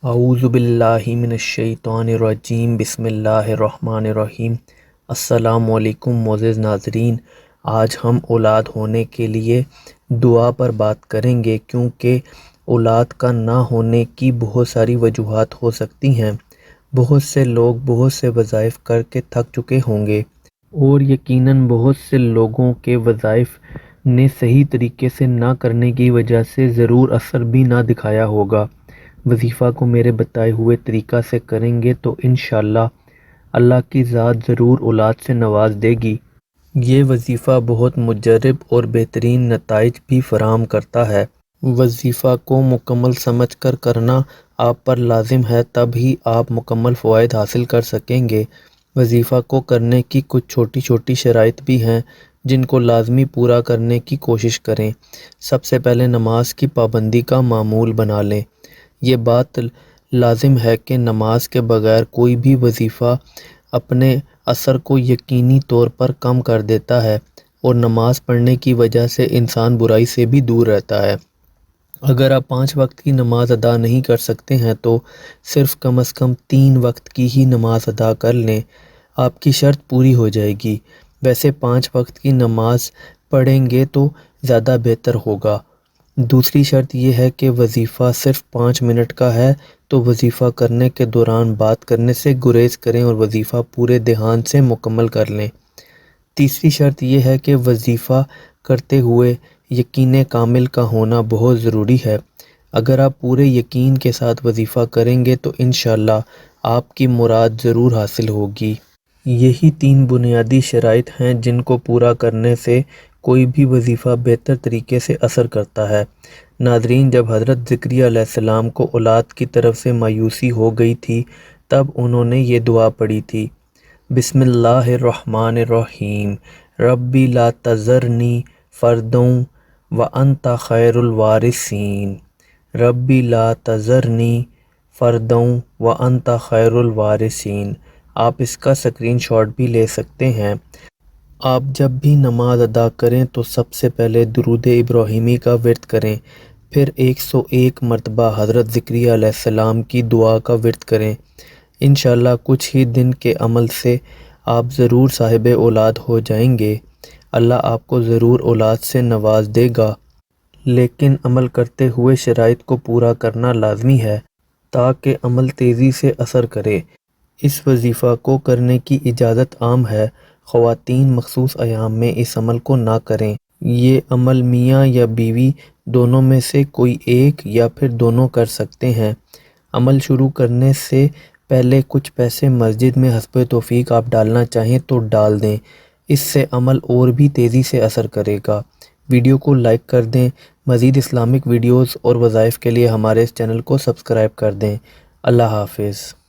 اعوذ باللہ من الشیطان الرجیم، بسم اللہ الرحمن الرحیم۔ السلام علیکم معزز ناظرین، آج ہم اولاد ہونے کے لیے دعا پر بات کریں گے، کیونکہ اولاد کا نہ ہونے کی بہت ساری وجوہات ہو سکتی ہیں۔ بہت سے لوگ بہت سے وظائف کر کے تھک چکے ہوں گے، اور یقیناً بہت سے لوگوں کے وظائف نے صحیح طریقے سے نہ کرنے کی وجہ سے ضرور اثر بھی نہ دکھایا ہوگا۔ وظیفہ کو میرے بتائے ہوئے طریقہ سے کریں گے تو انشاءاللہ اللہ کی ذات ضرور اولاد سے نواز دے گی۔ یہ وظیفہ بہت مجرب اور بہترین نتائج بھی فراہم کرتا ہے۔ وظیفہ کو مکمل سمجھ کر کرنا آپ پر لازم ہے، تب ہی آپ مکمل فوائد حاصل کر سکیں گے۔ وظیفہ کو کرنے کی کچھ چھوٹی چھوٹی شرائط بھی ہیں جن کو لازمی پورا کرنے کی کوشش کریں۔ سب سے پہلے نماز کی پابندی کا معمول بنا لیں۔ یہ بات لازم ہے کہ نماز کے بغیر کوئی بھی وظیفہ اپنے اثر کو یقینی طور پر کم کر دیتا ہے، اور نماز پڑھنے کی وجہ سے انسان برائی سے بھی دور رہتا ہے۔ اگر آپ 5 وقت کی نماز ادا نہیں کر سکتے ہیں تو صرف کم از کم 3 وقت کی ہی نماز ادا کر لیں، آپ کی شرط پوری ہو جائے گی۔ ویسے 5 وقت کی نماز پڑھیں گے تو زیادہ بہتر ہوگا۔ دوسری شرط یہ ہے کہ وظیفہ صرف 5 منٹ کا ہے تو وظیفہ کرنے کے دوران بات کرنے سے گریز کریں اور وظیفہ پورے دھیان سے مکمل کر لیں۔ تیسری شرط یہ ہے کہ وظیفہ کرتے ہوئے یقین کامل کا ہونا بہت ضروری ہے۔ اگر آپ پورے یقین کے ساتھ وظیفہ کریں گے تو انشاءاللہ آپ کی مراد ضرور حاصل ہوگی۔ یہی 3 بنیادی شرائط ہیں جن کو پورا کرنے سے کوئی بھی وظیفہ بہتر طریقے سے اثر کرتا ہے۔ ناظرین، جب حضرت زکریا علیہ السلام کو اولاد کی طرف سے مایوسی ہو گئی تھی تب انہوں نے یہ دعا پڑھی تھی، بسم اللہ الرحمن الرحیم، ربی لا تذرنی فردوں وانت خیر الوارثین، ربی لا تذرنی فردوں وانت خیر الوارثین۔ آپ اس کا اسکرین شاٹ بھی لے سکتے ہیں۔ آپ جب بھی نماز ادا کریں تو سب سے پہلے درود ابراہیمی کا ورد کریں، پھر 101 مرتبہ حضرت زکریا علیہ السلام کی دعا کا ورد کریں۔ انشاءاللہ کچھ ہی دن کے عمل سے آپ ضرور صاحب اولاد ہو جائیں گے۔ اللہ آپ کو ضرور اولاد سے نواز دے گا، لیکن عمل کرتے ہوئے شرائط کو پورا کرنا لازمی ہے تاکہ عمل تیزی سے اثر کرے۔ اس وظیفہ کو کرنے کی اجازت عام ہے، خواتین مخصوص ایام میں اس عمل کو نہ کریں۔ یہ عمل میاں یا بیوی دونوں میں سے کوئی ایک یا پھر دونوں کر سکتے ہیں۔ عمل شروع کرنے سے پہلے کچھ پیسے مسجد میں حسب توفیق آپ ڈالنا چاہیں تو ڈال دیں، اس سے عمل اور بھی تیزی سے اثر کرے گا۔ ویڈیو کو لائک کر دیں۔ مزید اسلامک ویڈیوز اور وظائف کے لیے ہمارے اس چینل کو سبسکرائب کر دیں۔ اللہ حافظ۔